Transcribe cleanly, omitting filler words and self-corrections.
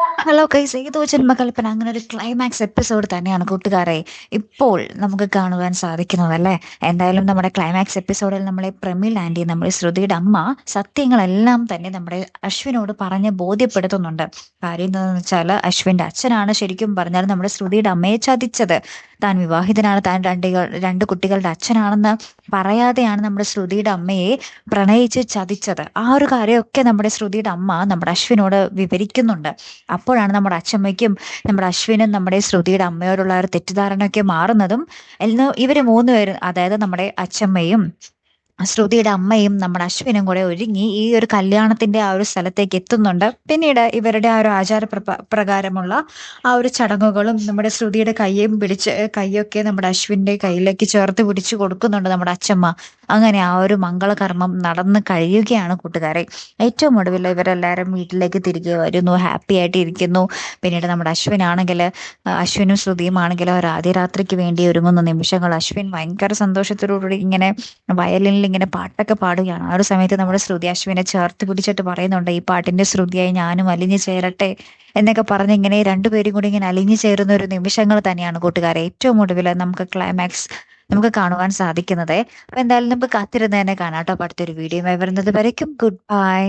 Hello guys, ഏതോ ജന്മകൽപ്പന അങ്ങനെ ഒരു ക്ലൈമാക്സ് എപ്പിസോഡ് തന്നെയാണ് കൂട്ടുകാരെ ഇപ്പോൾ നമുക്ക് കാണുവാൻ സാധിക്കുന്നതല്ലേ. എന്തായാലും നമ്മുടെ ക്ലൈമാക്സ് എപ്പിസോഡിൽ നമ്മളെ പ്രമിൾ ആന്റി, നമ്മുടെ ശ്രുതിയുടെ അമ്മ, സത്യങ്ങളെല്ലാം തന്നെ നമ്മുടെ അശ്വിനോട് പറഞ്ഞ് ബോധ്യപ്പെടുത്തുന്നുണ്ട്. കാര്യം എന്താണെന്ന് വെച്ചാൽ അശ്വിന്റെ അച്ഛനാണ് ശരിക്കും പറഞ്ഞാൽ നമ്മുടെ ശ്രുതിയുടെ അമ്മയെ ചതിച്ചത്. താൻ വിവാഹിതനാണ്, താൻ രണ്ട് കുട്ടികളുടെ അച്ഛനാണെന്ന് പറയാതെയാണ് നമ്മുടെ ശ്രുതിയുടെ അമ്മയെ പ്രണയിച്ച് ചതിച്ചത്. ആ ഒരു കാര്യമൊക്കെ നമ്മുടെ ശ്രുതിയുടെ അമ്മ നമ്മുടെ അശ്വിനോട് വിവരിക്കുന്നുണ്ട്. അപ്പോഴാണ് നമ്മുടെ അച്ചമ്മയ്ക്കും നമ്മുടെ അശ്വിനും നമ്മുടെ ശ്രുതിയുടെ അമ്മയോടുള്ള ഒരു തെറ്റിദ്ധാരണയൊക്കെ മാറുന്നതും. ഇവര് മൂന്നുപേരും, അതായത് നമ്മുടെ അച്ചമ്മയും ശ്രുതിയുടെ അമ്മയും നമ്മുടെ അശ്വിനും കൂടെ ഒരുങ്ങി ഈ ഒരു കല്യാണത്തിന്റെ ആ ഒരു സ്ഥലത്തേക്ക് എത്തുന്നുണ്ട്. പിന്നീട് ഇവരുടെ ആ ഒരു പ്രകാരമുള്ള ആ ഒരു ചടങ്ങുകളും നമ്മുടെ ശ്രുതിയുടെ കൈയൊക്കെ നമ്മുടെ അശ്വിന്റെ കയ്യിലേക്ക് ചേർത്ത് പിടിച്ചു കൊടുക്കുന്നുണ്ട് നമ്മുടെ അച്ചമ്മ. അങ്ങനെ ആ ഒരു മംഗളകർമ്മം നടന്ന് കഴിയുകയാണ് കൂട്ടുകാരെ. ഏറ്റവും ഒടുവിൽ ഇവരെല്ലാവരും വീട്ടിലേക്ക് തിരികെ വരുന്നു, ഹാപ്പി ആയിട്ട് ഇരിക്കുന്നു. പിന്നീട് നമ്മുടെ അശ്വിനും ശ്രുതിയും ആണെങ്കിൽ ഒരു ആദ്യ രാത്രിക്ക് വേണ്ടി ഒരുങ്ങുന്ന നിമിഷങ്ങൾ. അശ്വിൻ ഭയങ്കര സന്തോഷത്തോടുകൂടി ഇങ്ങനെ വയലിനിൽ ഇങ്ങനെ പാട്ടൊക്കെ പാടുകയാണ്. ആ ഒരു സമയത്ത് നമ്മുടെ ശ്രുതി അശ്വിനെ ചേർത്ത് പിടിച്ചിട്ട് പറയുന്നുണ്ട്, ഈ പാട്ടിന്റെ ശ്രുതിയായി ഞാനും അലിഞ്ഞു ചേരട്ടെ എന്നൊക്കെ പറഞ്ഞ് ഇങ്ങനെ രണ്ടുപേരും കൂടി ഇങ്ങനെ അലിഞ്ഞു ചേരുന്ന ഒരു നിമിഷങ്ങൾ തന്നെയാണ് കൂട്ടുകാരെ ഏറ്റവും ഒടുവിൽ നമുക്ക് ക്ലൈമാക്സ് നമുക്ക് കാണുവാൻ സാധിക്കുന്നത്. അപ്പൊ എന്തായാലും നമുക്ക് കാത്തിരുന്ന് തന്നെ കാണാം കേട്ടോ. അടുത്തൊരു വീഡിയോ വരുന്നത് വരയ്ക്കും ഗുഡ് ബൈ.